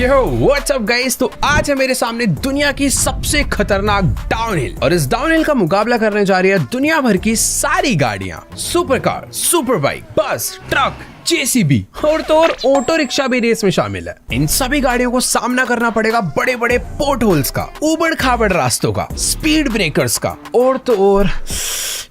Yo what's up guys. तो आज है मेरे सामने दुनिया की सबसे खतरनाक डाउनहिल, और इस डाउनहिल का मुकाबला करने जा रही है दुनिया भर की सारी गाड़ियां, सुपर कार, सुपर बाइक, बस, ट्रक, जेसीबी और तो और ऑटो रिक्शा भी रेस में शामिल है। इन सभी गाड़ियों को सामना करना पड़ेगा बड़े बड़े पोर्ट होल्स का, उबड़ खाबड़ रास्तों का, स्पीड ब्रेकर्स का और तो और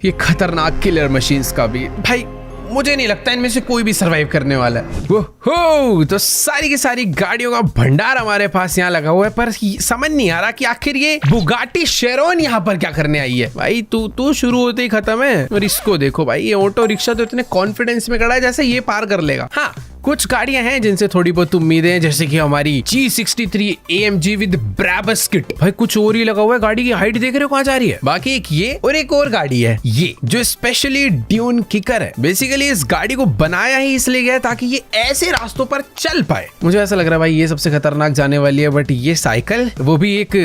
ये खतरनाक किलर मशीन्स का भी। भाई मुझे नहीं लगता इनमें से कोई भी सरवाइव करने वाला है। हो तो सारी की सारी गाड़ियों का भंडार हमारे पास यहाँ लगा हुआ है, पर समझ नहीं आ रहा कि आखिर ये बुगाटी शेरोन यहाँ पर क्या करने आई है। भाई तू शुरू होते ही खत्म है। और इसको देखो भाई, ये ऑटो रिक्शा तो इतने कॉन्फिडेंस में खड़ा है जैसे ये पार कर लेगा। हाँ, कुछ गाड़ियां हैं जिनसे थोड़ी बहुत उम्मीदें हैं, जैसे कि हमारी G63 AMG with Brabus kit. भाई कुछ और ही लगा हुआ है, गाड़ी की हाइट देख रहे हो कहाँ जा रही है। बाकी एक ये और एक और गाड़ी है ये जो स्पेशली ड्यून किकर है। बेसिकली इस गाड़ी को बनाया ही इसलिए गया ताकि ये ऐसे रास्तों पर चल पाए। मुझे ऐसा लग रहा है भाई ये सबसे खतरनाक जाने वाली है, बट ये साइकिल वो भी एक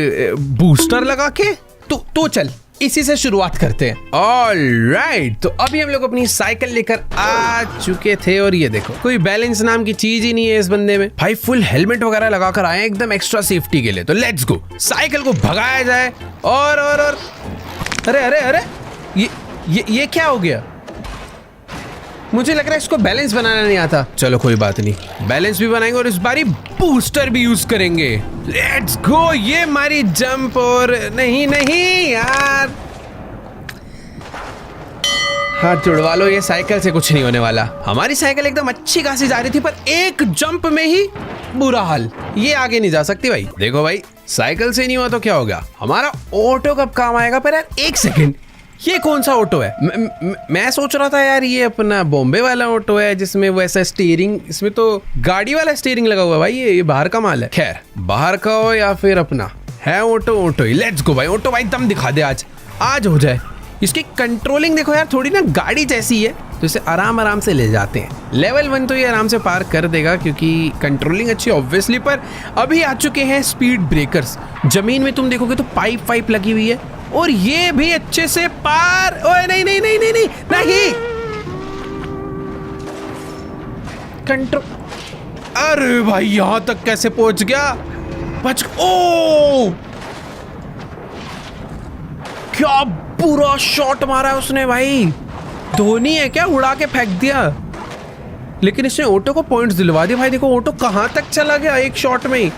बूस्टर लगा के। तो चल इसी से शुरुआत करते हैं। ऑलराइट, तो अभी हम लोग अपनी साइकिल लेकर आ चुके थे और ये देखो कोई बैलेंस नाम की चीज ही नहीं है इस बंदे में। भाई फुल हेलमेट वगैरह लगाकर आए हैं एकदम एक्स्ट्रा सेफ्टी के लिए। तो लेट्स गो, साइकिल को भगाया जाए। और अरे अरे अरे ये क्या हो गया? मुझे लग रहा है इसको बैलेंस बनाना नहीं आता। चलो कोई बात नहीं, बैलेंस भी बनाएंगे और इस बारी बूस्टर भी यूज करेंगे। लेट्स गो, ये हमारी जंप। और नहीं यार, हाथ जुड़वा लो, ये साइकिल से कुछ नहीं होने वाला। हमारी साइकिल एकदम अच्छी खासी जा रही थी, पर एक जंप में ही बुरा हाल। ये आगे नहीं जा सकती भाई। देखो भाई, साइकिल से नहीं हुआ तो क्या हो गया, हमारा ऑटो कब काम आएगा? पर यार एक सेकेंड, ये कौन सा ऑटो है? मैं सोच रहा था यार ये अपना बॉम्बे वाला ऑटो है जिसमें वैसा स्टीयरिंग, इसमें तो गाड़ी वाला स्टीयरिंग लगा हुआ है। भाई ये बाहर का माल है। खैर, बाहर का हो या फिर अपना है ऑटो ही। लेट्स गो भाई, ऑटो भाई दम दिखा दे, आज हो जाए। इसकी कंट्रोलिंग देखो यार, थोड़ी ना गाड़ी जैसी है, तो इसे आराम से ले जाते हैं। लेवल 1 तो ये आराम से पार कर देगा क्योंकि कंट्रोलिंग अच्छी ऑब्वियसली। पर अभी आ चुके हैं स्पीड ब्रेकर्स। जमीन में तुम देखोगे तो पाइप लगी हुई है, और ये भी अच्छे से पार। ओए नहीं कंट्रोल। अरे भाई यहां तक कैसे पहुंच गया? ओ क्या बुरा शॉट मारा है उसने भाई। धोनी है क्या, उड़ा के फेंक दिया। लेकिन इसने ऑटो को पॉइंट्स दिलवा दिए। भाई देखो ऑटो कहां तक चला गया एक शॉट में ही,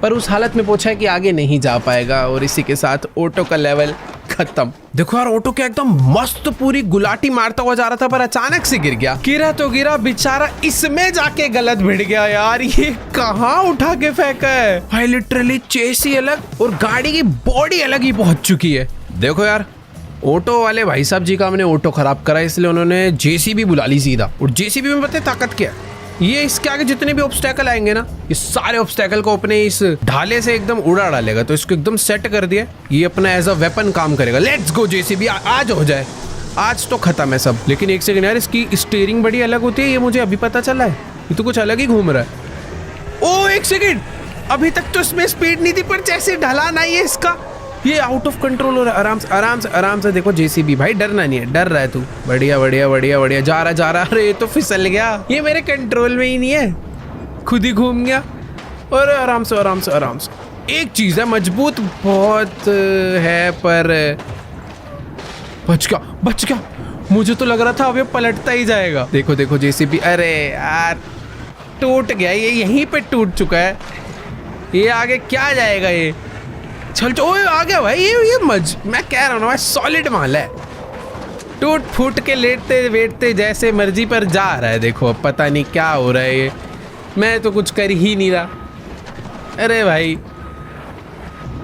पर उस हालत में पहुंचा है कि आगे नहीं जा पाएगा। और इसी के साथ ऑटो का लेवल खत्म। देखो यार, ऑटो क्या एकदम मस्त पूरी गुलाटी मारता हुआ जा रहा था, पर अचानक से गिर गया। गिरा बेचारा, इसमें जाके गलत भिड़ गया यार। ये कहाँ उठा के फेंका है भाई। लिटरली चेसी अलग और गाड़ी की बॉडी अलग ही पहुंच चुकी है। देखो यार, ऑटो वाले भाई साहब जी का हमने ऑटो खराब करा, इसलिए उन्होंने जेसीबी बुला ली सीधा। और जेसीबी में पता है ताकत क्या है? ये इसके आगे जितने भी ऑब्स्टेकल आएंगे ना, ये सारे ऑब्स्टेकल को अपने इस ढाले से एकदम उड़ा डालेगा। तो इसको एकदम सेट कर दिया, ये अपना एज अ वेपन काम करेगा। लेट्स गो जेसीबी, आज हो जाए। आज तो खत्म है सब। लेकिन एक सेकंड यार, इसकी स्टीयरिंग बड़ी अलग होती है, ये मुझे अभी पता चला है। ये तो कुछ अलग ही घूम रहा है। ओ एक सेकंड, अभी तक तो इसमें स्पीड नहीं थी, पर जैसे ढलान आई है इसका, ये आउट ऑफ कंट्रोल हो रहा है। आराम से देखो जेसीबी भाई, डरना नहीं है। डर रहा है तू? बढ़िया जा रहा। अरे ये तो फिसल गया, ये मेरे कंट्रोल में ही नहीं है, खुद ही घूम गया। और आराम से। एक चीज है, मजबूत बहुत है, पर बच गया। मुझे तो लग रहा था अब ये पलटता ही जाएगा। देखो जेसीबी, अरे यार टूट गया, ये यहीं पे टूट चुका है। ये आगे क्या जाएगा ये? चल आ गया भाई। मैं कह रहा हूँ भाई, सॉलिड माल है। टूट फूट के लेटते जैसे मर्जी पर जा रहा है। देखो अब पता नहीं क्या हो रहा है ये, मैं तो कुछ कर ही नहीं रहा। अरे भाई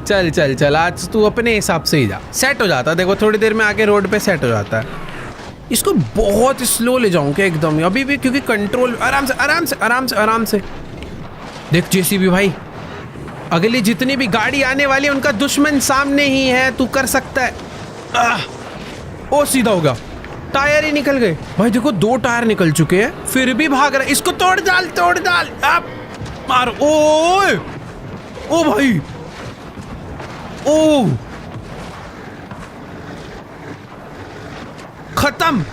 चल आज तू अपने हिसाब से ही जा, सेट हो जाता। देखो थोड़ी देर में आके रोड पे सेट हो जाता है। इसको बहुत स्लो ले जाऊं क्या एकदम अभी भी, क्योंकि कंट्रोल। आराम से देख जेसीबी भाई, अगली जितनी भी गाड़ी आने वाली है उनका दुश्मन सामने ही है, तू कर सकता है। ओ सीधा होगा, टायर ही निकल गए भाई। देखो 2 टायर निकल चुके हैं, फिर भी भाग रहा है। इसको तोड़ डाल। अब मारो। ओ भाई, ओ खत्म।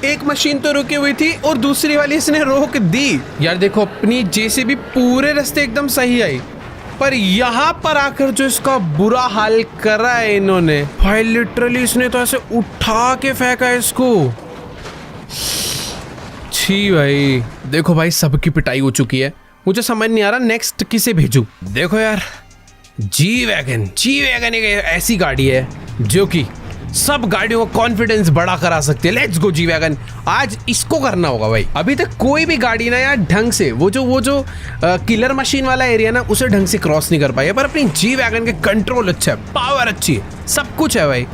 एक मशीन तो रुकी हुई थी और दूसरी वाली इसने रोक दी। यार देखो अपनी जेसीबी पूरे रास्ते एकदम सही आई, पर यहाँ पर आकर जो इसका बुरा हाल करा है इन्होंने भाई, लिटरली इसने तो ऐसे उठा के फेंका है इसको। छी भाई, देखो भाई सबकी पिटाई हो चुकी है, मुझे समझ नहीं आ रहा नेक्स्ट किसे भेजूं। देखो यार जी वैगन एक ऐसी गाड़ी है जो कि सब गाड़ियों का कॉन्फिडेंस बड़ा करा सकती है। लेट्स गो जी वैगन, आज इसको करना होगा भाई। अभी तक कोई भी गाड़ी ना यार ढंग से वो जो किलर मशीन वाला एरिया ना उसे ढंग से क्रॉस नहीं कर पाई है, पर अपनी जी वैगन के कंट्रोल अच्छा है, पावर अच्छी है, सब कुछ है भाई,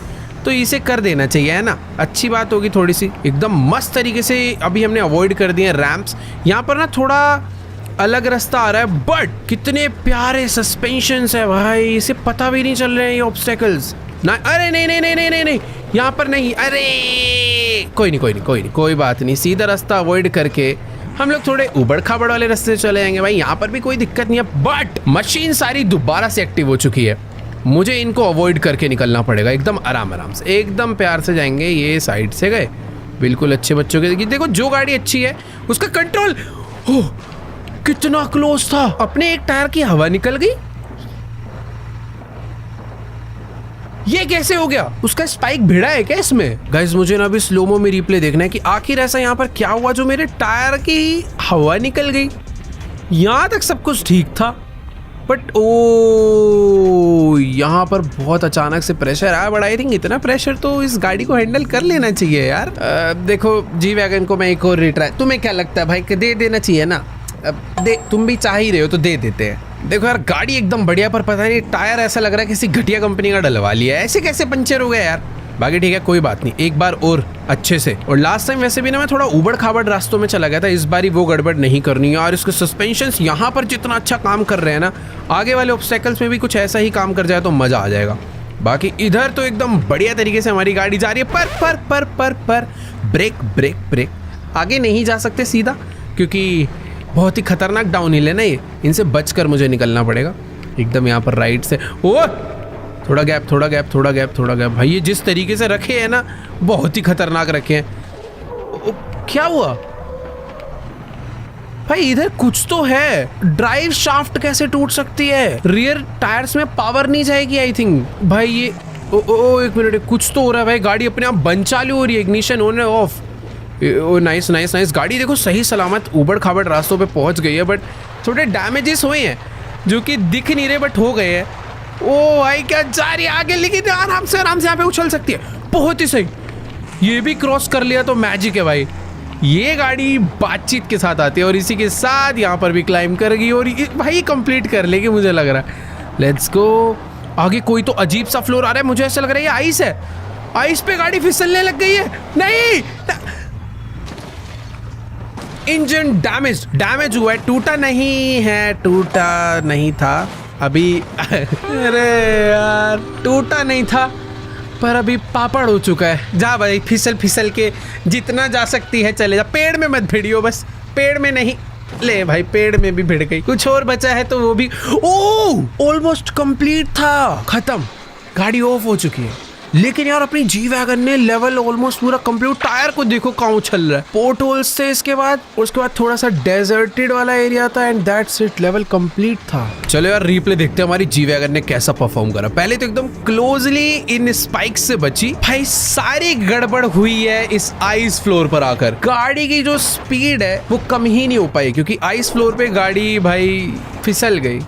तो इसे कर देना चाहिए है ना। अच्छी बात होगी थोड़ी सी, एकदम मस्त तरीके से अभी हमने अवॉइड कर दिए रैम्प्स। यहाँ पर ना थोड़ा अलग रास्ता आ रहा है, बट कितने प्यारे सस्पेंशंस है भाई, इसे पता भी नहीं चल रहे हैं ये ऑब्स्टेकल्स ना। अरे नहीं, यहाँ पर नहीं, अरे कोई बात नहीं, सीधा रास्ता अवॉइड करके हम लोग थोड़े उबड़ खाबड़ वाले रास्ते चले जाएंगे भाई। यहाँ पर भी कोई दिक्कत नहीं है, बट मशीन सारी दोबारा से एक्टिव हो चुकी है, मुझे इनको अवॉइड करके निकलना पड़ेगा एकदम आराम से, एकदम प्यार से जाएंगे। ये साइड से गए बिल्कुल अच्छे बच्चों के। देखो जो गाड़ी अच्छी है उसका कंट्रोल, कितना क्लोज था, अपने एक टायर की हवा निकल गई। ये कैसे हो गया? उसका स्पाइक भिड़ा है क्या इसमें? गाइस मुझे ना अभी स्लोमो में रिप्ले देखना है कि आखिर ऐसा यहाँ पर क्या हुआ जो मेरे टायर की हवा निकल गई। यहाँ तक सब कुछ ठीक था, बट ओ यहाँ पर बहुत अचानक से प्रेशर आया, बट आई थिंक इतना प्रेशर तो इस गाड़ी को हैंडल कर लेना चाहिए यार। देखो जी वैगन को मैं एक और रिट्राई, तुम्हें क्या लगता है भाई दे देना चाहिए ना? दे, तुम भी चाह ही रहे हो तो दे देते हैं। देखो यार गाड़ी एकदम बढ़िया, पर पता नहीं टायर ऐसा लग रहा है किसी घटिया कंपनी का डलवा लिया है, ऐसे कैसे पंचर हो गया यार। बाकी ठीक है कोई बात नहीं, एक बार और अच्छे से। और लास्ट टाइम वैसे भी ना मैं थोड़ा उबड़ खाबड़ रास्तों में चला गया था, इस बारी वो गड़बड़ नहीं करनी है। और इसके सस्पेंशंस यहाँ पर जितना अच्छा काम कर रहे हैं ना, आगे वाले ऑब्स्टेकल्स में भी कुछ ऐसा ही काम कर जाए तो मजा आ जाएगा। बाकी इधर तो एकदम बढ़िया तरीके से हमारी गाड़ी जा रही है, पर ब्रेक आगे नहीं जा सकते सीधा, क्योंकि बहुत ही खतरनाक डाउन हिल है ना ये, इनसे बचकर मुझे निकलना पड़ेगा एकदम। यहाँ पर राइट से ओ थोड़ा गैप भाई, ये जिस तरीके से रखे हैं ना बहुत ही खतरनाक रखे हैं। क्या हुआ भाई? इधर कुछ तो है, ड्राइव शाफ्ट कैसे टूट सकती है? रियर टायर्स में पावर नहीं जाएगी आई थिंक भाई। ये एक मिनट, कुछ तो हो रहा है भाई, गाड़ी अपने आप बंद चालू हो रही है, इग्निशन ऑन है ऑफ। ओ नाइस, गाड़ी देखो सही सलामत ऊबड़ खाबड़ रास्तों पे पहुंच गई है, बट थोड़े डैमेजेस हुए हैं जो कि दिख नहीं रहे बट हो गए हैं। ओ भाई क्या जा रही है आगे, लेकिन आराम से यहाँ पे उछल सकती है, बहुत ही सही। ये भी क्रॉस कर लिया तो मैजिक है भाई। ये गाड़ी बातचीत के साथ आती है और इसी के साथ यहाँ पर भी क्लाइंब करेगी और भाई कंप्लीट कर लेगी मुझे लग रहा है। Let's go. आगे कोई तो अजीब सा फ्लोर आ रहा है, मुझे ऐसा लग रहा है ये आइस है, आइस पे गाड़ी फिसलने लग गई है। नहीं, इंजन डैमेज हुआ है, टूटा नहीं था अभी। अरे यार टूटा नहीं था पर अभी पापड़ हो चुका है। जा भाई फिसल के जितना जा सकती है चले जा, पेड़ में मत भिड़ियो, बस पेड़ में नहीं। ले भाई पेड़ में भी भिड़ गई, कुछ और बचा है तो वो भी। ओ ऑलमोस्ट कंप्लीट था, खत्म, गाड़ी ऑफ हो चुकी है। लेकिन यार अपनी जी वैगन ने लेवल ऑलमोस्ट पूरा कंप्लीट। टायर को देखो कहाँ उछल रहा है, पोर्ट होल्स थे इसके बाद, उसके बाद थोड़ा सा डेजर्टेड वाला एरिया था and that's it, level complete था। चलो यार रीप्ले देखते हैं हमारी जी वैगन ने कैसा परफॉर्म करा। पहले तो एकदम क्लोजली इन स्पाइक्स से बची भाई, सारी गड़बड़ हुई है इस आइस फ्लोर पर आकर। गाड़ी की जो स्पीड है वो कम ही नहीं हो पाई क्योंकि आइस फ्लोर पे गाड़ी भाई फिसल गई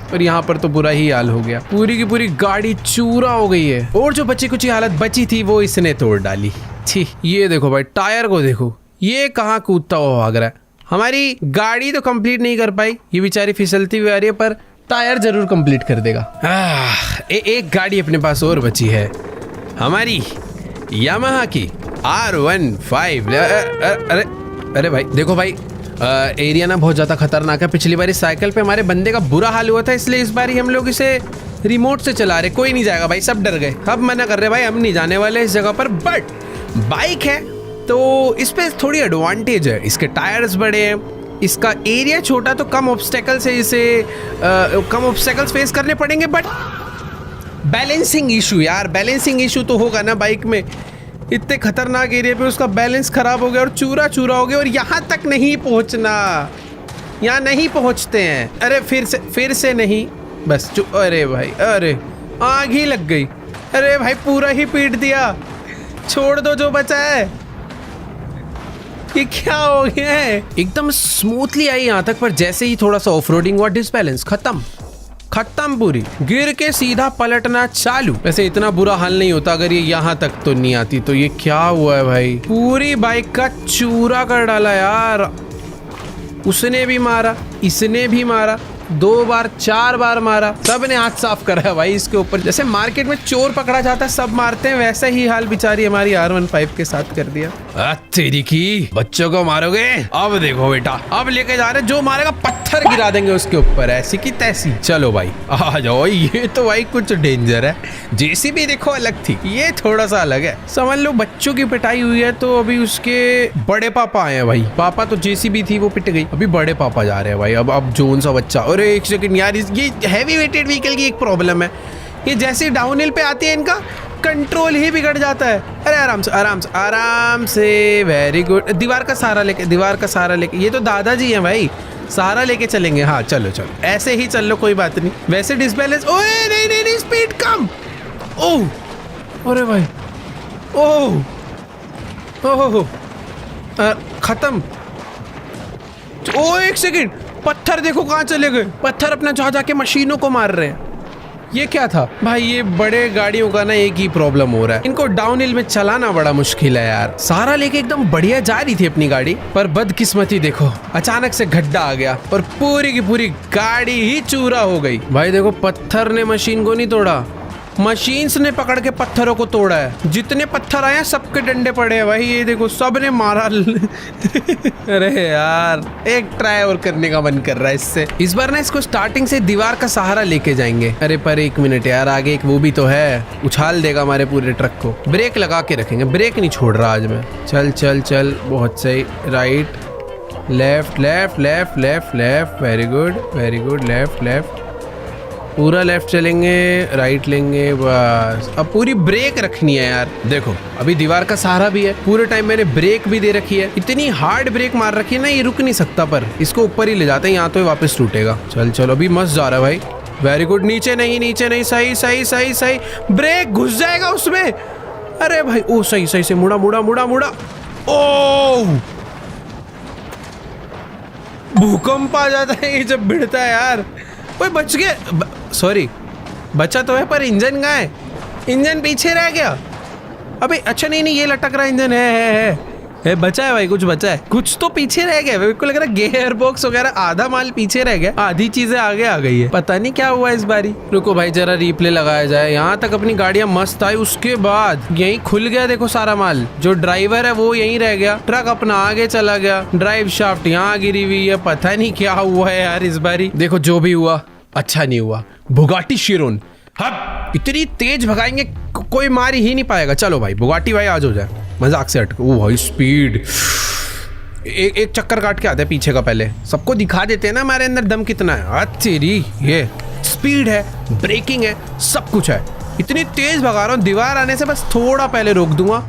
और यहाँ पर तो बुरा ही हाल हो गया, पूरी की पूरी गाड़ी चूरा हो गई है और जो बची कुछ हालत बची थी वो इसने तोड़ डाली। छी, ये देखो भाई टायर को देखो, ये कहाँ कूदता हुआ भाग रहा है। हमारी गाड़ी तो कंप्लीट नहीं कर पाई, ये बेचारी फिसलती हुई आ रही है, पर टायर जरूर कंप्लीट कर देगा। एक गाड़ी अपने पास और बची है, हमारी यामाहा की R15। अरे भाई देखो भाई एरिया ना बहुत ज़्यादा खतरनाक है। पिछली बार इस साइकिल पे हमारे बंदे का बुरा हाल हुआ था, इसलिए इस बार हम लोग इसे रिमोट से चला रहे। कोई नहीं जाएगा भाई, सब डर गए, अब मना कर रहे भाई हम नहीं जाने वाले इस जगह पर। बट बाइक है तो इस पे थोड़ी एडवांटेज है, इसके टायर्स बड़े हैं, इसका एरिया छोटा तो कम ऑब्स्टेकल्स है, इसे कम ऑब्स्टेकल्स फेस करने पड़ेंगे। बट बैलेंसिंग इशू यार, बैलेंसिंग इशू तो होगा ना बाइक में, इतने खतरनाक एरिया पे उसका बैलेंस खराब हो गया और चूरा चूरा हो गया। और यहाँ तक नहीं पहुँचना, यहाँ नहीं पहुँचते हैं। अरे फिर से नहीं, बस अरे भाई, अरे आग ही लग गई। अरे भाई पूरा ही पीट दिया, छोड़ दो जो बचा है। ये क्या हो गया है? एकदम स्मूथली आई यहाँ तक, पर जैसे ही थोड़ा सा ऑफ रोडिंग हुआ डिसबैलेंस खत्म पूरी, गिर के सीधा पलटना चालू। वैसे इतना बुरा हाल नहीं होता अगर ये यहाँ तक तो नहीं आती। तो ये क्या हुआ है भाई, पूरी बाइक का चूरा कर डाला यार। उसने भी मारा, इसने भी मारा, 2 बार 4 बार मारा, सब ने हाथ साफ करा है भाई इसके ऊपर। जैसे मार्केट में चोर पकड़ा जाता है सब मारते हैं, वैसा ही हाल बेचारी हमारी R15 के साथ कर दिया। तेरी की, बच्चों को मारोगे? अब देखो बेटा, अब लेके जा रहे, जो मारेगा पत्थर गिरा देंगे उसके ऊपर, ऐसी की तैसी। चलो भाई आ जाओ। ये तो भाई कुछ डेंजर है। JCB देखो अलग थी, ये थोड़ा सा अलग है। समझ लो बच्चों की पिटाई हुई है तो अभी उसके बड़े पापा आए हैं भाई। पापा तो JCB थी, वो पिट गई, अभी बड़े पापा जा रहे हैं भाई। अब जोन सा बच्चा। अरे एक सेकंड यार, ये हैवी वेटेड व्हीकल की एक प्रॉब्लम है, ये जैसे डाउन हिल पे आती है इनका कंट्रोल ही बिगड़ जाता है। अरे आराम से, वेरी गुड। दीवार का सहारा लेके, ये तो दादाजी हैं भाई, सहारा लेके चलेंगे। हाँ चलो ऐसे ही चल लो, कोई बात नहीं। वैसे डिसबैलेंस, ओए नहीं स्पीड कम। ओह अरे भाई, ओह खत्म। ओ एक सेकंड, पत्थर देखो कहाँ चले गए। पत्थर अपना जाके मशीनों को मार रहे हैं। ये क्या था भाई? ये बड़े गाड़ियों का ना एक ही प्रॉब्लम हो रहा है, इनको डाउन हिल में चलाना बड़ा मुश्किल है यार। सहारा लेके एकदम बढ़िया जा रही थी अपनी गाड़ी, पर बदकिस्मती देखो अचानक से गड्ढा आ गया और पूरी की पूरी गाड़ी ही चूरा हो गई। भाई देखो, पत्थर ने मशीन को नहीं तोड़ा, मशीन्स ने पकड़ के पत्थरों को तोड़ा है। जितने पत्थर आए हैं सबके डंडे पड़े हैं भाई, ये देखो सब ने मारा। अरे यार, एक ट्राई और करने का मन कर रहा है इससे। इस बार ना इसको स्टार्टिंग से दीवार का सहारा लेके जाएंगे। अरे पर एक मिनट यार, आगे एक वो भी तो है, उछाल देगा हमारे पूरे ट्रक को। ब्रेक लगा के रखेंगे, ब्रेक नहीं छोड़ रहा आज मैं। चल, बहुत सही। Right left, very good, left, पूरा लेफ्ट चलेंगे, राइट लेंगे, बस। अब पूरी ब्रेक रखनी है यार। देखो अभी दीवार का सहारा भी है, पूरे टाइम मैंने ब्रेक भी दे रखी है। इतनी हार्ड ब्रेक मार रखी है ना, ये रुक नहीं सकता, पर इसको ऊपर ही ले जाते हैं, यहाँ तो ये वापस टूटेगा। चल अभी मस्त जा रहा है भाई, वेरी गुड। नीचे नहीं, सही। ब्रेक घुस जाएगा उसमें। अरे भाई, ओ सही से मुड़ा। ओ भूकंप आ जाता है ये जब भिड़ता है यार। ओए बच गए, सॉरी बचा तो है, पर इंजन कहाँ है? इंजन पीछे रह गया। अबे अच्छा नहीं, ये लटक रहा इंजन है, बचा है भाई, कुछ बचा है, कुछ तो पीछे रह गया। मेरे को लग रहा है गियर बॉक्स वगैरह आधा माल पीछे रह गया, आधी चीजें आगे आ गई है। पता नहीं क्या हुआ इस बारी। रुको भाई जरा रिप्ले लगाया जाए। यहाँ तक अपनी गाड़ियां मस्त आई, उसके बाद यहीं खुल गया देखो सारा माल। जो ड्राइवर है वो यहीं रह गया, ट्रक अपना आगे चला गया, ड्राइव शाफ्ट यहाँ गिरी हुई है। पता नहीं क्या हुआ है यार इस बारी। देखो जो भी हुआ अच्छा नहीं हुआ। बुगाटी शिरोन अब इतनी तेज भगाएंगे कोई मार ही नहीं पाएगा। चलो भाई बुगाटी भाई आज हो जाए, मजाक से हटके। ओ भाई स्पीड, एक चक्कर काट के आते हैं पीछे का, पहले सबको दिखा देते हैं ना हमारे अंदर दम कितना है। तेरी ये स्पीड है, ब्रेकिंग है, सब कुछ है। इतनी तेज भगा रहा हूँ, दीवार आने से बस थोड़ा पहले रोक दूंगा।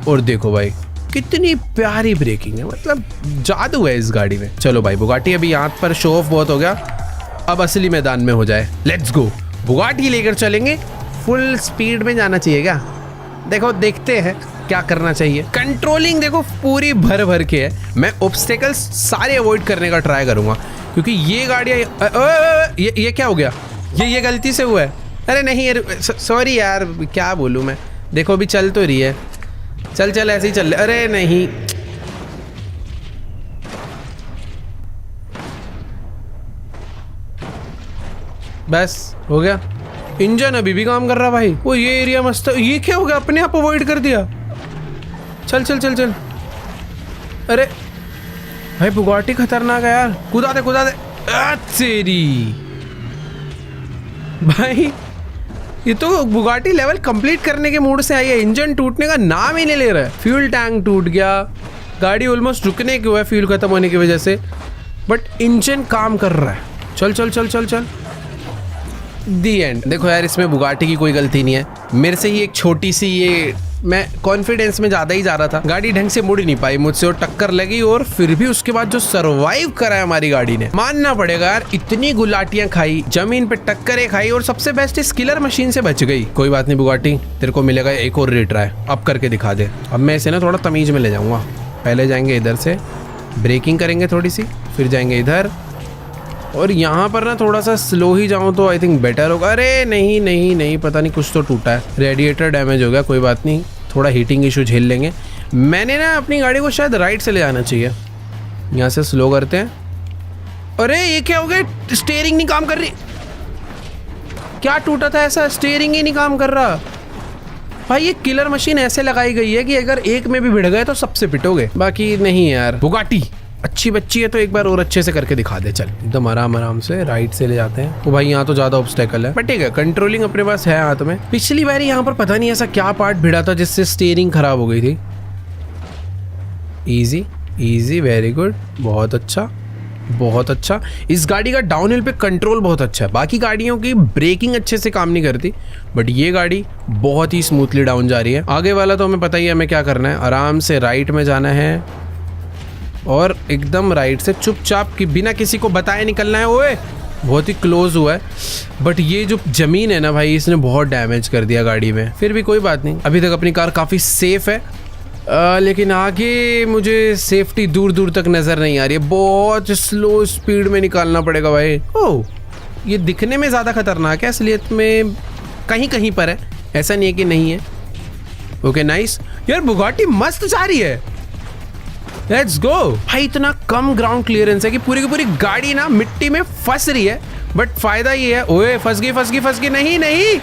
और देखो भाई कितनी प्यारी ब्रेकिंग है, मतलब जादू है इस गाड़ी में। चलो भाई बुगाटी अभी यहाँ पर शो ऑफ बहुत हो गया, अब असली मैदान में हो जाए। लेट्स गो, बुगाटी लेकर चलेंगे। फुल स्पीड में जाना चाहिए क्या? देखो देखते हैं क्या करना चाहिए। कंट्रोलिंग देखो पूरी भर के है। मैं ऑब्स्टेकल्स सारे अवॉइड करने का ट्राई करूंगा, क्योंकि ये गाड़ियाँ ये क्या हो गया? ये गलती से हुआ है। अरे नहीं सॉरी यार, क्या बोलूँ मैं। देखो अभी चल तो रही है, चल ऐसे ही चल। अरे नहीं, बस हो गया। इंजन अभी भी काम कर रहा भाई। वो ये एरिया मस्त है। ये क्या हो गया, अपने आप अवॉइड कर दिया। चल। अरे भाई बुगाटी खतरनाक है यार, कूदा दे। तेरी भाई, ये तो बुगाटी लेवल कंप्लीट करने के मूड से आई है, इंजन टूटने का नाम ही नहीं ले रहा है। फ्यूल टैंक टूट गया, गाड़ी ऑलमोस्ट रुकने की हुआ है फ्यूल खत्म होने की वजह से, बट इंजन काम कर रहा है। चल दी एंड। देखो यार इसमें बुगाटी की कोई गलती नहीं है, मेरे से ही एक छोटी सी ये मैं कॉन्फिडेंस में ज्यादा ही जा रहा था, गाड़ी ढंग से मुड़ नहीं पाई मुझसे और टक्कर लगी। और फिर भी उसके बाद जो सरवाइव करा है हमारी गाड़ी ने, मानना पड़ेगा यार। इतनी गुलाटियां खाई, जमीन पे टक्करें खाई और सबसे बेस्ट इस किलर मशीन से बच गई। कोई बात नहीं बुगाटी, तेरे को मिलेगा एक और रिट्राई, अब करके दिखा दे। अब मैं इसे ना थोड़ा तमीज में ले जाऊंगा। पहले जाएंगे इधर से, ब्रेकिंग करेंगे थोड़ी सी, फिर जाएंगे इधर, और यहाँ पर ना थोड़ा सा स्लो ही जाऊँ तो आई थिंक बेटर होगा। अरे नहीं नहीं नहीं, पता नहीं कुछ तो टूटा है, रेडिएटर डैमेज हो गया। कोई बात नहीं, थोड़ा हीटिंग इशू झेल लेंगे। मैंने ना अपनी गाड़ी को शायद राइट से ले जाना चाहिए। यहाँ से स्लो करते हैं। अरे ये क्या हो गया, स्टीयरिंग नहीं काम कर रही। क्या टूटा था ऐसा, स्टीयरिंग ही नहीं काम कर रहा। भाई ये किलर मशीन ऐसे लगाई गई है कि अगर एक में भी भिड़ गए तो सबसे पिटोगे, बाकी नहीं यार। बुगाटी अच्छी बच्ची है तो एक बार और अच्छे से करके दिखा दे। चल एकदम आराम आराम से राइट से ले जाते हैं। तो भाई यहाँ तो ज्यादा ऑब्स्टेकल है, बट ठीक है, कंट्रोलिंग अपने पास है हाथ में। पिछली बार यहाँ पर पता नहीं ऐसा क्या पार्ट भिड़ा था जिससे स्टीयरिंग खराब हो गई थी। इजी इजी, वेरी गुड, बहुत अच्छा बहुत अच्छा। इस गाड़ी का डाउनहिल पे कंट्रोल बहुत अच्छा है। बाकी गाड़ियों की ब्रेकिंग अच्छे से काम नहीं करती, बट ये गाड़ी बहुत ही स्मूथली डाउन जा रही है। आगे वाला तो हमें पता ही है हमें क्या करना है। आराम से राइट में जाना है और एकदम राइट से चुपचाप की बिना किसी को बताए निकलना है। ओए बहुत ही क्लोज हुआ है, बट ये जो जमीन है ना भाई, इसने बहुत डैमेज कर दिया गाड़ी में। फिर भी कोई बात नहीं, अभी तक अपनी कार काफ़ी सेफ है। लेकिन आगे मुझे सेफ्टी दूर दूर तक नज़र नहीं आ रही है। बहुत स्लो स्पीड में निकालना पड़ेगा भाई। ओह ये दिखने में ज़्यादा खतरनाक है, असलियत में कहीं कहीं पर है, ऐसा नहीं है कि नहीं है। ओके नाइस यार, बुगाटी मस्त जा रही है। लेट्स गो भाई। इतना कम ग्राउंड क्लियरेंस है कि पूरी की पूरी गाड़ी ना मिट्टी में फंस रही है, बट फायदा ये है। ओए फंस गई फंस गई फंस गई। नहीं नहीं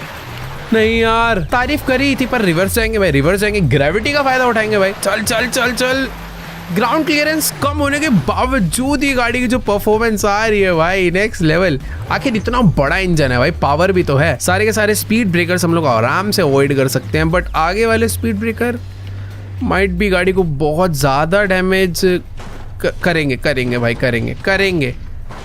नहीं यार, तारीफ करी थी पर रिवर्स जाएंगे भाई, रिवर्स जाएंगे, ग्रेविटी का फायदा उठाएंगे भाई। चल चल चल चल। ग्राउंड क्लियरेंस कम होने के बावजूद ही गाड़ी की जो परफॉर्मेंस आ रही है भाई, नेक्स्ट लेवल। आखिर इतना बड़ा इंजन है भाई, पावर भी तो है। सारे के सारे स्पीड ब्रेकर्स हम लोग आराम से अवॉइड कर सकते हैं, बट आगे वाले स्पीड ब्रेकर माइट भी गाड़ी को बहुत ज़्यादा डैमेज करेंगे करेंगे भाई, करेंगे करेंगे,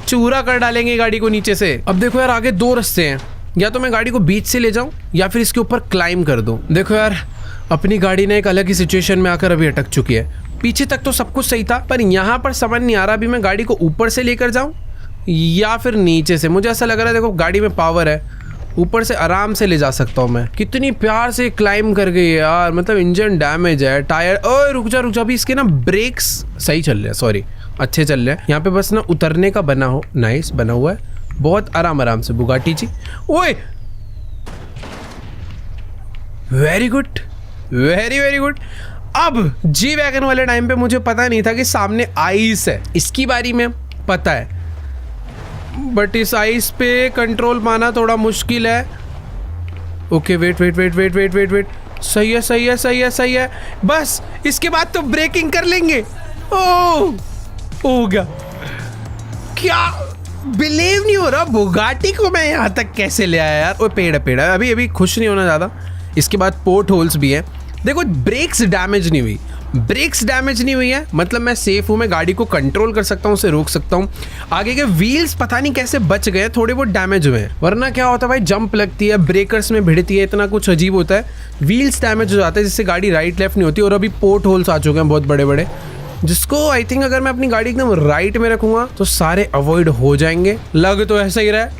चूरा कर डालेंगे गाड़ी को नीचे से। अब देखो यार, आगे दो रास्ते हैं, या तो मैं गाड़ी को बीच से ले जाऊं या फिर इसके ऊपर क्लाइम कर दूं। देखो यार, अपनी गाड़ी ने एक अलग ही सिचुएशन में आकर अभी अटक चुकी है। पीछे तक तो सब कुछ सही था, पर यहाँ पर समझ नहीं आ रहा अभी मैं गाड़ी को ऊपर से लेकर जाऊं या फिर नीचे से। मुझे ऐसा लग रहा है, देखो गाड़ी में पावर है, ऊपर से आराम से ले जा सकता हूँ मैं। कितनी प्यार से क्लाइम कर गई है यार। मतलब इंजन डैमेज है, टायर। ओए रुक जा अभी इसके ना ब्रेक्स सही चल रहे हैं, सॉरी अच्छे चल रहे हैं। यहाँ पे बस ना उतरने का बना हो, नाइस बना हुआ है, बहुत आराम आराम से बुगाटी जी। ओए very good, very very good. अब जी वैगन वाले टाइम पे मुझे पता नहीं था कि सामने आइस है, इसकी बारी में पता है, बट इस आइस पे कंट्रोल पाना थोड़ा मुश्किल है। Okay wait wait wait wait wait wait wait, सही है सही है सही है सही है। बस इसके बाद तो ब्रेकिंग कर लेंगे। ओह हो गया। क्या बिलीव नहीं हो रहा, बुगाटी को मैं यहाँ तक कैसे ले आया यार। वो पेड़ पेड़ है, अभी अभी खुश नहीं होना ज़्यादा। इसके बाद पोर्ट होल्स भी हैं। देखो ब्रेक्स डैमेज नहीं हुई, ब्रेक्स डैमेज नहीं हुई है, मतलब मैं सेफ हूँ, मैं गाड़ी को कंट्रोल कर सकता हूँ, उसे रोक सकता हूँ। आगे के व्हील्स पता नहीं कैसे बच गए, थोड़े बहुत डैमेज हुए हैं, वरना क्या होता है भाई, जंप लगती है, ब्रेकर्स में भिड़ती है, इतना कुछ अजीब होता है, व्हील्स डैमेज हो जाते हैं जिससे गाड़ी राइट लेफ्ट नहीं होती। और अभी पोर्ट होल्स आ चुके हैं बहुत बड़े बड़े, जिसको आई थिंक अगर मैं अपनी गाड़ी एकदम राइट में रखूंगा तो सारे अवॉइड हो जाएंगे। लग तो ऐसा ही रहा है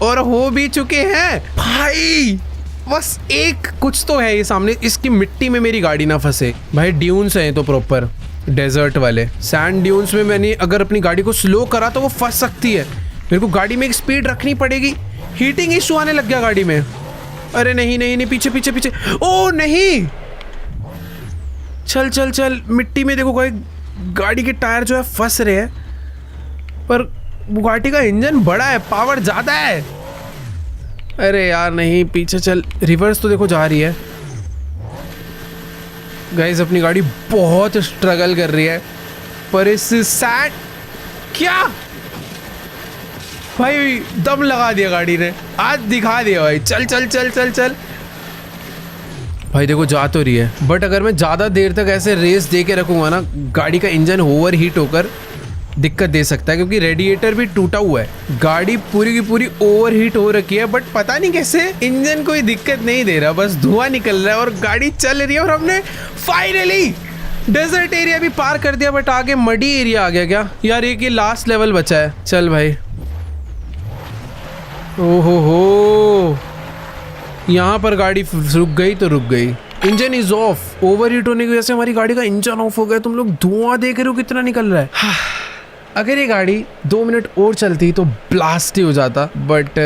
और हो भी चुके हैं भाई। बस एक कुछ तो है ये सामने, इसकी मिट्टी में मेरी गाड़ी ना फंसे भाई। ड्यून्स हैं तो प्रॉपर डेजर्ट वाले सैंड ड्यून्स में मैंने अगर अपनी गाड़ी को स्लो करा तो वो फंस सकती है। मेरे को गाड़ी में एक स्पीड रखनी पड़ेगी। हीटिंग इशू आने लग गया गाड़ी में। अरे नहीं नहीं नहीं, पीछे पीछे पीछे। ओ नहीं, चल चल चल। मिट्टी में देखो कोई गाड़ी के टायर जो है फंस रहे हैं, पर बुगाटी का इंजन बड़ा है, पावर ज़्यादा है। अरे यार नहीं, पीछे चल। रिवर्स तो देखो जा रही है। गाइस अपनी गाड़ी बहुत स्ट्रगल कर रही है, पर इस सैड क्या भाई दम लगा दिया गाड़ी ने, आज दिखा दिया भाई। चल चल चल चल चल भाई। देखो जा तो रही है, बट अगर मैं ज़्यादा देर तक ऐसे रेस दे के रखूँगा ना, गाड़ी का इंजन ओवर हीट होकर दिक्कत दे सकता है, क्योंकि रेडिएटर भी टूटा हुआ है। गाड़ी पूरी की पूरी ओवरहीट हो रखी है, बट पता नहीं कैसे इंजन कोई दिक्कत नहीं दे रहा, बस धुआं निकल रहा है और गाड़ी चल रही है। और हमने फाइनली डेजर्ट एरिया भी पार कर दिया, बट आगे मडी एरिया आ गया क्या यार। ये लास्ट लेवल बचा है। चल भाई, ओहो हो, यहाँ पर गाड़ी रुक गई तो रुक गई। Engine is of. ओवरहीट होने की वजह से हमारी गाड़ी का इंजन ऑफ हो गया। तुम लोग धुआं देख रहे हो कितना निकल रहा है। अगर ये गाड़ी 2 मिनट और चलती तो ब्लास्ट ही हो जाता, बट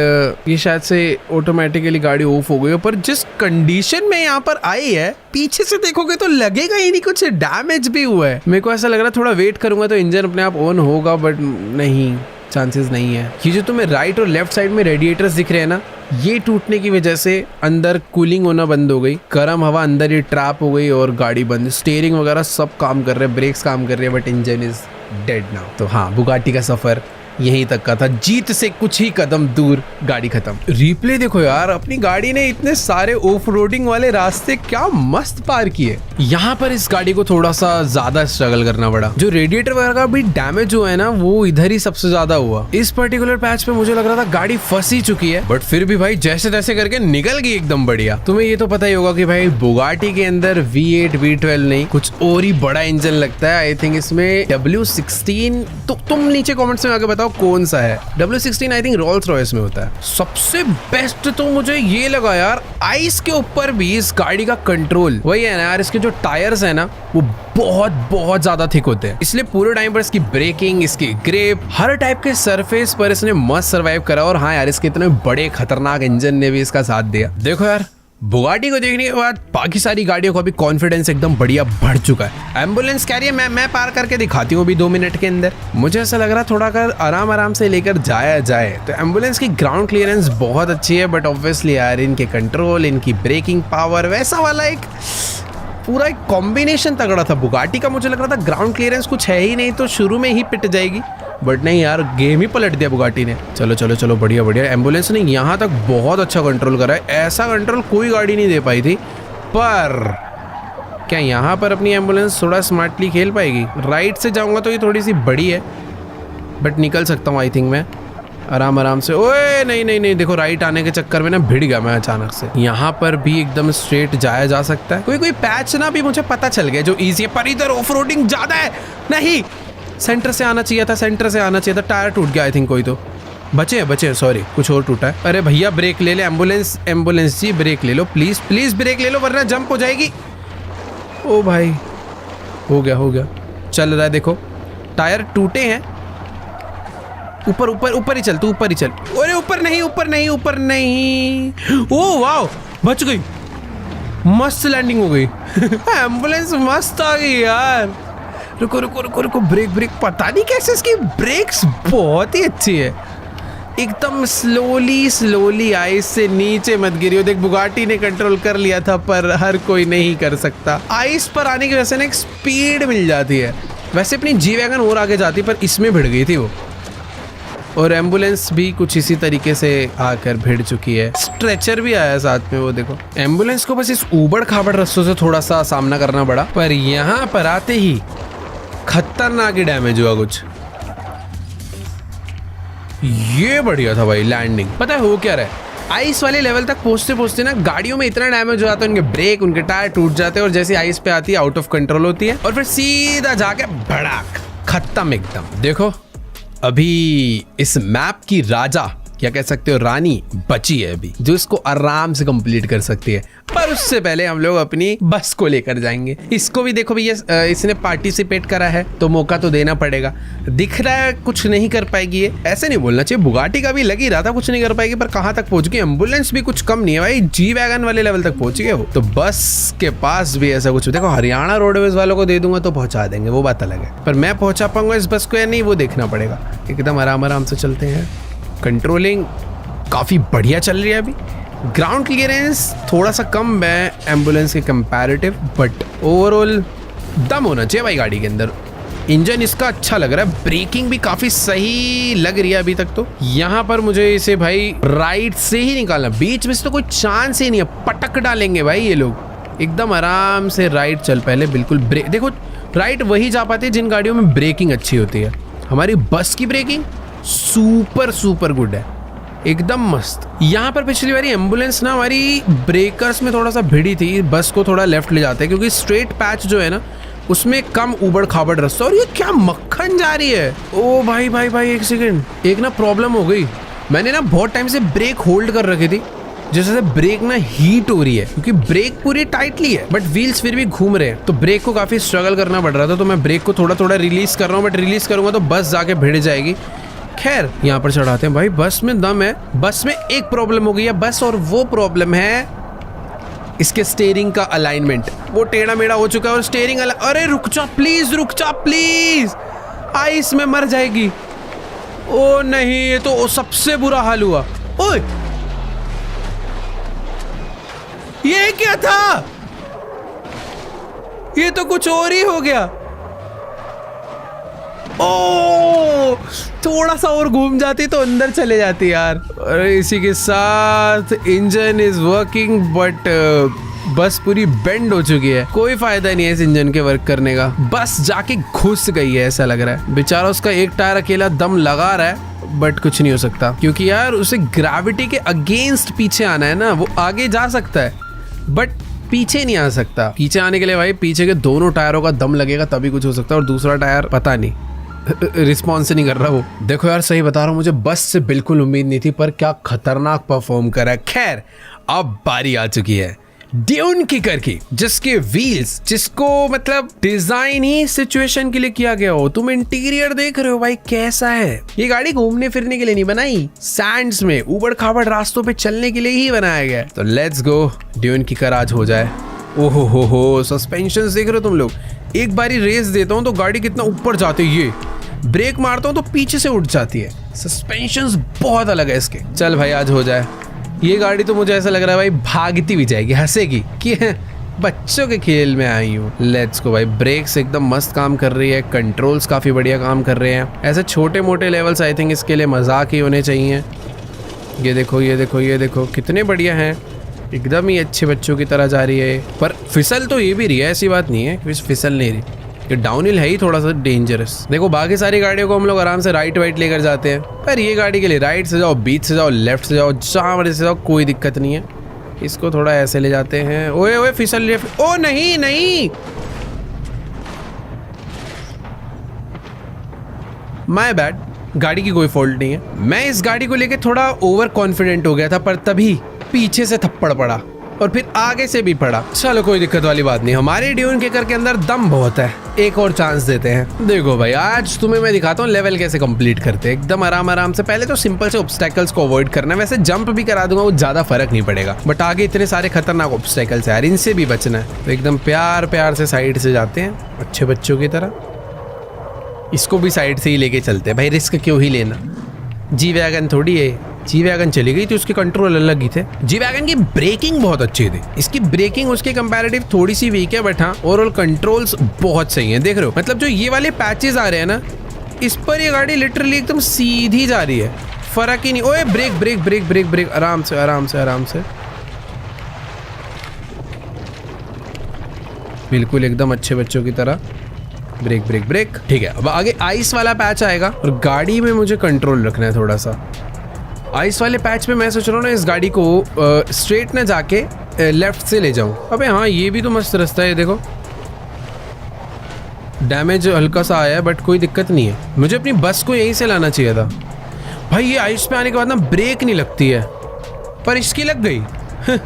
ये शायद से ऑटोमेटिकली गाड़ी ऑफ हो गई। पर जिस कंडीशन में यहाँ पर आई है, पीछे से देखोगे तो लगेगा ही नहीं कुछ डैमेज भी हुआ है। मेरे को ऐसा लग रहा है थोड़ा वेट करूंगा तो इंजन अपने आप ऑन होगा, बट नहीं, चांसेस नहीं है। ये जो तुम्हें राइट और लेफ्ट साइड में रेडिएटर्स दिख रहे हैं ना, ये टूटने की वजह से अंदर कूलिंग होना बंद हो गई, गर्म हवा अंदर ही ट्रैप हो गई और गाड़ी बंद। स्टीयरिंग वगैरह सब काम कर रहे हैं, ब्रेक्स काम कर रहे हैं, but engine is dead now. तो हाँ, बुगाटी का सफर यहीं तक का था, जीत से कुछ ही कदम दूर, गाड़ी खत्म। रिप्ले देखो यार, अपनी गाड़ी ने इतने सारे ऑफ रोडिंग वाले रास्ते क्या मस्त पार किए। यहाँ पर इस गाड़ी को थोड़ा सा ज्यादा स्ट्रगल करना पड़ा। जो रेडिएटर वगैरह का भी डैमेज हुआ है ना, वो इधर ही सबसे ज्यादा हुआ। इस पर्टिकुलर पैच पे मुझे लग रहा था गाड़ी फंस ही चुकी है, बट फिर भी भाई जैसे तैसे करके निकल गई एकदम बढ़िया। तुम्हें ये तो पता ही होगा कि भाई बुगाटी के अंदर V8 V12 नहीं, कुछ और ही बड़ा इंजन लगता है। आई थिंक इसमें W16, तो तुम नीचे कॉमेंट्स में आके बताओ कौन सा है। W16 I think Rolls Royce में होता है। सबसे बेस्ट तो मुझे ये लगा यार, आइस के ऊपर भी इस गाड़ी का कंट्रोल। वही है ना यार, इसके जो टायर्स है ना, वो बहुत बहुत ज्यादा थिक होते हैं, इसलिए पूरे टाइम पर इसकी ब्रेकिंग, इसकी ग्रिप, हर टाइप के सरफेस पर इसने मस्त सर्वाइव करा। और हाँ यार, इसके इतने बड़े खतरनाक इंजन ने भी इसका साथ दिया। देखो यार, बुगाटी को देखने के बाद बाकी सारी गाड़ियों का भी कॉन्फिडेंस एकदम बढ़िया बढ़ चुका है। एम्बुलेंस कैरियर मैं पार करके दिखाती हूँ अभी 2 मिनट के अंदर। मुझे ऐसा लग रहा थोड़ा अगर आराम आराम से लेकर जाया जाए तो एम्बुलेंस की ग्राउंड क्लियरेंस बहुत अच्छी है, बट ऑब्वियसली यार इनके कंट्रोल, इनकी ब्रेकिंग पावर, वैसा वाला एक पूरा एक कॉम्बिनेशन तगड़ा था। बुगाटी का मुझे लग रहा था ग्राउंड क्लियरेंस कुछ है ही नहीं, तो शुरू में ही पिट जाएगी, बट नहीं यार, गेम ही पलट दिया बुगाटी ने। चलो चलो चलो, बढ़िया बढ़िया। एम्बुलेंस ने यहाँ तक बहुत अच्छा कंट्रोल करा है, ऐसा कंट्रोल कोई गाड़ी नहीं दे पाई थी। पर क्या यहाँ पर अपनी एम्बुलेंस थोड़ा स्मार्टली खेल पाएगी? राइट से जाऊँगा तो ये थोड़ी सी बड़ी है, बट निकल सकता हूँ आई थिंक मैं आराम आराम से। ओए नहीं नहीं नहीं, देखो राइट आने के चक्कर में ना भिड़ गया मैं अचानक से। यहाँ पर भी एकदम स्ट्रेट जाया जा सकता है। कोई कोई पैच ना भी मुझे पता चल गया जो इजी है, पर इधर ऑफ रोडिंग ज्यादा है। नहीं, सेंटर से आना चाहिए था, सेंटर से आना चाहिए था। टायर टूट गया आई थिंक, कोई तो बचे, सॉरी कुछ और टूटा है। अरे भैया ब्रेक ले ले, एम्बुलेंस जी ब्रेक ले लो प्लीज प्लीज, ब्रेक ले लो वरना जंप हो जाएगी। ओ भाई, हो गया, चल रहा है। देखो टायर टूटे हैं। ऊपर ही चल, तू ऊपर ही चल। अरे ऊपर नहीं। ओ वाओ, बच गई, मस्त लैंडिंग हो गई। एम्बुलेंस मस्त आ गई यार। रुको, ब्रेक, पता नहीं कैसे इसकी ब्रेक्स बहुत ही अच्छी है। एकदम स्लोली आइस से नीचे मत गिरियो। देख बुगाटी ने कंट्रोल कर लिया था, पर हर कोई नहीं कर सकता। आइस पर आने की वजह से ना एक स्पीड मिल जाती है। वैसे अपनी जी वैगन और आगे जाती, पर इसमें भिड़ गई थी वो। और एम्बुलेंस भी कुछ इसी तरीके से आकर भिड़ चुकी है। स्ट्रेचर भी आया साथ में, वो देखो। एम्बुलेंस को बस इस ऊबड़ खाबड़ रास्तों से थोड़ा सा सामना करना पड़ा, पर यहाँ पर आते ही खतरनाक ही डैमेज हुआ कुछ। ये बढ़िया था भाई लैंडिंग। पता है हो क्या रहा है, आइस वाले लेवल तक पहुंचते ना गाड़ियों में इतना डैमेज हो जाता है, उनके ब्रेक, उनके टायर टूट जाते हैं, और जैसे आइस पे आती है आउट ऑफ कंट्रोल होती है, और फिर सीधा जाके भड़ाक खत्म एकदम। देखो अभी इस मैप की राजा या कह सकते हो रानी बची है अभी, जो इसको आराम से कंप्लीट कर सकती है। पर उससे पहले हम लोग अपनी बस को लेकर जाएंगे। इसको भी देखो भैया, इसने पार्टिसिपेट करा है तो मौका तो देना पड़ेगा। दिख रहा है कुछ नहीं कर पाएगी ये, ऐसे नहीं बोलना चाहिए। बुगाटी का भी लग ही रहा था कुछ नहीं कर पाएगी, पर कहाँ तक पहुंच गई। एम्बुलेंस भी कुछ कम नहीं है भाई, जी वैगन वाले लेवल तक पहुंच गए वो। तो बस के पास भी ऐसा कुछ, देखो हरियाणा रोडवेज वालों को दे दूंगा तो पहुंचा देंगे, वो बात अलग है। पर मैं पहुंचा पाऊंगा इस बस को या नहीं, वो देखना पड़ेगा। एकदम आराम से चलते हैं। कंट्रोलिंग काफ़ी बढ़िया चल रही है अभी। ग्राउंड क्लियरेंस थोड़ा सा कम है एम्बुलेंस के कंपैरेटिव, बट ओवरऑल दम होना चाहिए भाई गाड़ी के अंदर। इंजन इसका अच्छा लग रहा है, ब्रेकिंग भी काफ़ी सही लग रही है अभी तक। तो यहाँ पर मुझे इसे भाई राइट से ही निकालना, बीच में से तो कोई चांस ही नहीं है, पटक डालेंगे भाई ये लोग। एकदम आराम से राइट चल, पहले बिल्कुल ब्रेक। देखो राइट वही जा पाते हैं जिन गाड़ियों में ब्रेकिंग अच्छी होती है। हमारी बस की ब्रेकिंग सुपर सुपर गुड है, एकदम मस्त। यहाँ पर पिछली बारी एम्बुलेंस ना हमारी ब्रेकर्स में थोड़ा सा भिड़ी थी, बस को थोड़ा लेफ्ट ले जाते हैं क्योंकि स्ट्रेट पैच जो है ना उसमें कम उबड़ खाबड़ रास्ता। और ये क्या मक्खन जा रही है। ओ भाई भाई भाई एक सेकेंड, एक ना प्रॉब्लम हो गई। मैंने ना बहुत टाइम से ब्रेक होल्ड कर रखी थी, जैसे से ब्रेक ना हीट हो रही है क्योंकि ब्रेक पूरी टाइटली है बट व्हील्स फिर भी घूम रहे हैं, तो ब्रेक को काफी स्ट्रगल करना पड़ रहा था। तो मैं ब्रेक को थोड़ा थोड़ा रिलीज कर रहा हूँ, बट रिलीज करूंगा तो बस जाके भिड़ जाएगी। खैर यहाँ पर चढ़ाते हैं भाई, बस में दम है। बस में एक प्रॉब्लम हो गई है बस, और वो प्रॉब्लम है इसके स्टीयरिंग का अलाइनमेंट। वो टेढ़ा मेढ़ा हो चुका है और स्टीयरिंग अरे रुक जा प्लीज, रुक जा प्लीज, आइस में मर जाएगी। ओ नहीं, ये तो सबसे बुरा हाल हुआ। ओए ये क्या था, ये तो कुछ और ही हो गया। ओ थोड़ा सा और घूम जाती तो अंदर चले जाती यार। अरे इसी के साथ इंजन इज वर्किंग बट बस पूरी बेंड हो चुकी है। कोई फायदा नहीं है इस इंजन के वर्क करने का, बस जाके घुस गई है ऐसा लग रहा है। बेचारा उसका एक टायर अकेला दम लगा रहा है बट कुछ नहीं हो सकता क्योंकि यार उसे ग्रेविटी के अगेंस्ट पीछे आना है ना। वो आगे जा सकता है बट पीछे नहीं आ सकता। पीछे आने के लिए भाई पीछे के दोनों टायरों का दम लगेगा तभी कुछ हो सकता है, और दूसरा टायर पता नहीं रिस्पॉन्स नहीं कर रहा वो। देखो यार सही बता रहा हूँ, मुझे बस से बिल्कुल उम्मीद नहीं थी पर क्या खतरनाक परफॉर्म करा है। खैर अब बारी आ चुकी है ड्यून किकर की, जिसके व्हील्स, जिसको मतलब डिजाइन ही सिचुएशन के लिए किया गया हो। तुम इंटीरियर देख रहे हो भाई कैसा है। ये गाड़ी घूमने फिरने के लिए नहीं बनाई, सैंड्स में ऊबड़ खाबड़ रास्तों पे चलने के लिए ही बनाया गया। तो लेट्स गो, ड्यून किकर आज हो जाए। ओहो हो, सस्पेंशन देख रहे हो तुम लोग। एक बारी रेस देता हूँ तो गाड़ी कितना ऊपर जाती है, ये ब्रेक मारता हूँ तो पीछे से उठ जाती है। सस्पेंशंस बहुत अलग है इसके। चल भाई आज हो जाए। ये गाड़ी तो मुझे ऐसा लग रहा है भाई भागती भी जाएगी, हंसेगी कि बच्चों के खेल में आई हूँ। लेट्स गो भाई। ब्रेक्स एकदम मस्त काम कर रही है, कंट्रोल्स काफ़ी बढ़िया काम कर रहे हैं। ऐसे छोटे मोटे लेवल्स आई थिंक इसके लिए मजाक ही होने चाहिए। ये देखो ये देखो ये देखो कितने बढ़िया हैं, एकदम ही अच्छे बच्चों की तरह जा रही है। पर फिसल तो ये भी रही है, ऐसी बात नहीं है कि फिसल नहीं रही। ये डाउनहिल है ही थोड़ा सा डेंजरस। देखो बाकी सारी गाड़ियों को हम लोग आराम से राइट वाइट लेकर जाते हैं, पर ये गाड़ी के लिए राइट से जाओ, बीच से जाओ, लेफ्ट से जाओ, जहाँ मर्जी से जाओ, कोई दिक्कत नहीं है। इसको थोड़ा ऐसे ले जाते हैं। ओए ओए फिसल रही है। ओ नहीं नहीं, माय बैड, गाड़ी की कोई फॉल्ट नहीं है। मैं इस गाड़ी को लेके थोड़ा ओवर कॉन्फिडेंट हो गया था, पर तभी पीछे से थप्पड़ पड़ा और फिर आगे से भी पड़ा। चलो कोई दिक्कत वाली बात नहीं, हमारे ड्यून किकर के अंदर दम बहुत है, एक और चांस देते हैं। देखो भाई आज तुम्हें मैं दिखाता हूँ लेवल कैसे कंप्लीट करते हैं, एकदम आराम आराम से। पहले तो सिंपल से ऑब्स्टेकल्स को अवॉइड करना है, वैसे जंप भी करा दूंगा वो ज्यादा फर्क नहीं पड़ेगा, बट आगे इतने सारे खतरनाक ऑब्स्टेकल्स है यार, इनसे भी बचना है। तो एकदम प्यार प्यार से साइड से जाते हैं अच्छे बच्चों की तरह। इसको भी साइड से ही लेके चलते हैं भाई, रिस्क क्यों ही लेना। जी वैगन थोड़ी है, जी वैगन चली गई तो उसके कंट्रोल अलग ही थे। जी वैगन की ब्रेकिंग बहुत अच्छी थी, इसकी ब्रेकिंग उसके कंपैरेटिव थोड़ी सी वीक है, बट हाँ ओवरऑल कंट्रोल्स बहुत सही हैं। देख रहे हो मतलब जो ये वाले पैचेस आ रहे हैं ना, इस पर ये गाड़ी लिटरली एकदम सीधी जा रही है, फर्क ही नहीं। ओए break break break break break, आराम से आराम से आराम से, बिल्कुल एकदम अच्छे बच्चों की तरह। ब्रेक ब्रेक ब्रेक, ठीक है। अब आगे आइस वाला पैच आएगा और गाड़ी में मुझे कंट्रोल रखना है थोड़ा सा। आइस वाले पैच पे मैं सोच रहा हूँ ना इस गाड़ी को स्ट्रेट ना जाके लेफ्ट से ले जाऊं। अबे हाँ ये भी तो मस्त रास्ता है, देखो डैमेज हल्का सा आया है बट कोई दिक्कत नहीं है। मुझे अपनी बस को यहीं से लाना चाहिए था भाई। ये आइस पे आने के बाद ना ब्रेक नहीं लगती है, पर इसकी लग गई।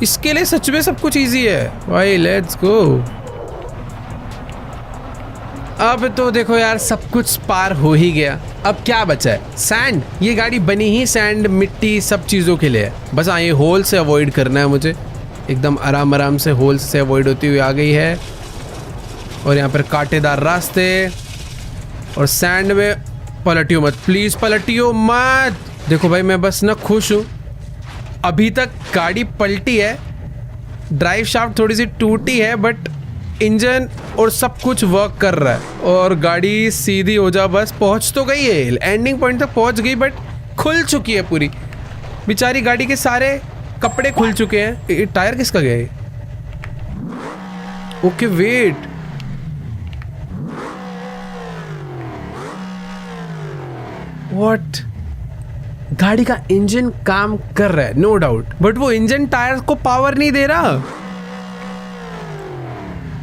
इसके लिए सच में सब कुछ ईजी है भाई। Let's go. अब तो देखो यार सब कुछ पार हो ही गया, अब क्या बचा है? सैंड। ये गाड़ी बनी ही सैंड मिट्टी सब चीज़ों के लिए है। बस हाँ ये होल से अवॉइड करना है मुझे, एकदम आराम आराम से होल से अवॉइड होती हुई आ गई है। और यहाँ पर कांटेदार रास्ते और सैंड में पलटियो मत प्लीज़, पलटियो मत। देखो भाई मैं बस ना खुश हूँ, अभी तक गाड़ी पलटी है, ड्राइव शाफ्ट थोड़ी सी टूटी है बट इंजन और सब कुछ वर्क कर रहा है और गाड़ी सीधी हो जा। बस पहुंच तो गई है, एंडिंग पॉइंट तक पहुंच गई बट खुल चुकी है पूरी। बेचारी गाड़ी के सारे कपड़े खुल चुके हैं। ये टायर किसका गया है? Okay wait, what? गाड़ी का इंजन काम कर रहा है नो डाउट, बट वो इंजन टायर को पावर नहीं दे रहा।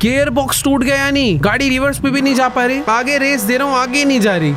गियर बॉक्स टूट गया, नहीं गाड़ी रिवर्स पे भी नहीं जा पा रही। आगे रेस दे रहा हूँ, आगे नहीं जा रही।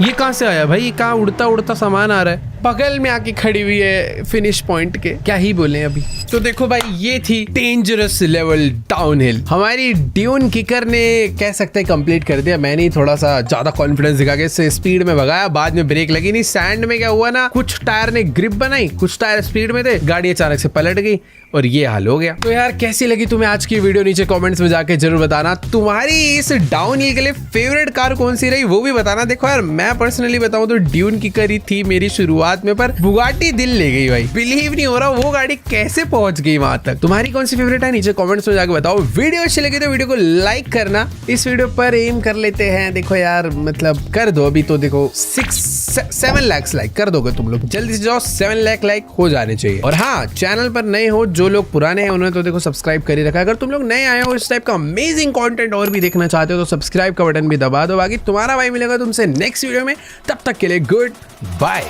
ये कहां से आया भाई? कहां उड़ता उड़ता सामान आ रहा है? बगल में आके खड़ी हुई है फिनिश पॉइंट के, क्या ही बोले अभी। तो देखो भाई, ये थी डेंजरस लेवल डाउनहिल। हमारी ड्यून किकर ने कह सकते हैं कंप्लीट कर दिया। मैंने ही थोड़ा सा ज्यादा कॉन्फिडेंस दिखा के इससे स्पीड में भगाया, बाद में ब्रेक लगी नहीं। सैंड में क्या हुआ ना, कुछ टायर ने ग्रिप बनाई, कुछ टायर स्पीड में थे, गाड़ी अचानक से पलट गई और ये हाल हो गया। तो यार कैसी लगी तुम्हें आज की वीडियो? नीचे कमेंट्स में जाके जरूर बताना। तुम्हारी इस डाउनहिल के लिए फेवरेट कार कौन सी रही वो भी बताना। देखो यार, मैं पर्सनली बताऊं तो ड्यून किकर ही थी मेरी शुरुआत में, पर बुगाटी दिल ले गई भाई। बिलीव नहीं हो रहा वो गाड़ी कैसे पहुंच गई वहां तक। तुम्हारी कौन सी फेवरेट है नीचे कमेंट्स में जाके बताओ। वीडियो अच्छी लगी तो वीडियो को लाइक करना। इस वीडियो पर एम कर लेते हैं, देखो यार मतलब कर दो अभी तो, देखो 7 लाख लाइक कर दोगे तुम लोग, जल्दी से जाओ। 7 लाख लाइक हो जाने चाहिए। और हाँ, चैनल पर नए हो, जो लोग पुराने हैं उन्होंने तो देखो सब्सक्राइब कर ही रखा है। अगर तुम लोग नए आए हो, इस टाइप का अमेजिंग कंटेंट और भी देखना चाहते हो तो सब्सक्राइब का बटन भी दबा दो। बाकी तुम्हारा भाई मिलेगा तुमसे नेक्स्ट वीडियो में, तब तक के लिए good bye.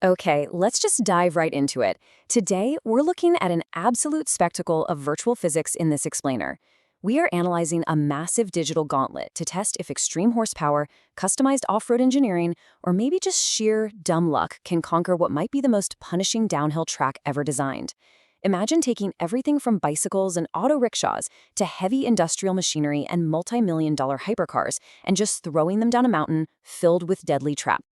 Okay, let's just dive right into it. Today, we're looking at an absolute spectacle of virtual physics in this explainer. We are analyzing a massive digital gauntlet to test if extreme horsepower, customized off-road engineering, or maybe just sheer dumb luck can conquer what might be the most punishing downhill track ever designed. Imagine taking everything from bicycles and auto rickshaws to heavy industrial machinery and multi-million-dollar hypercars and just throwing them down a mountain filled with deadly traps.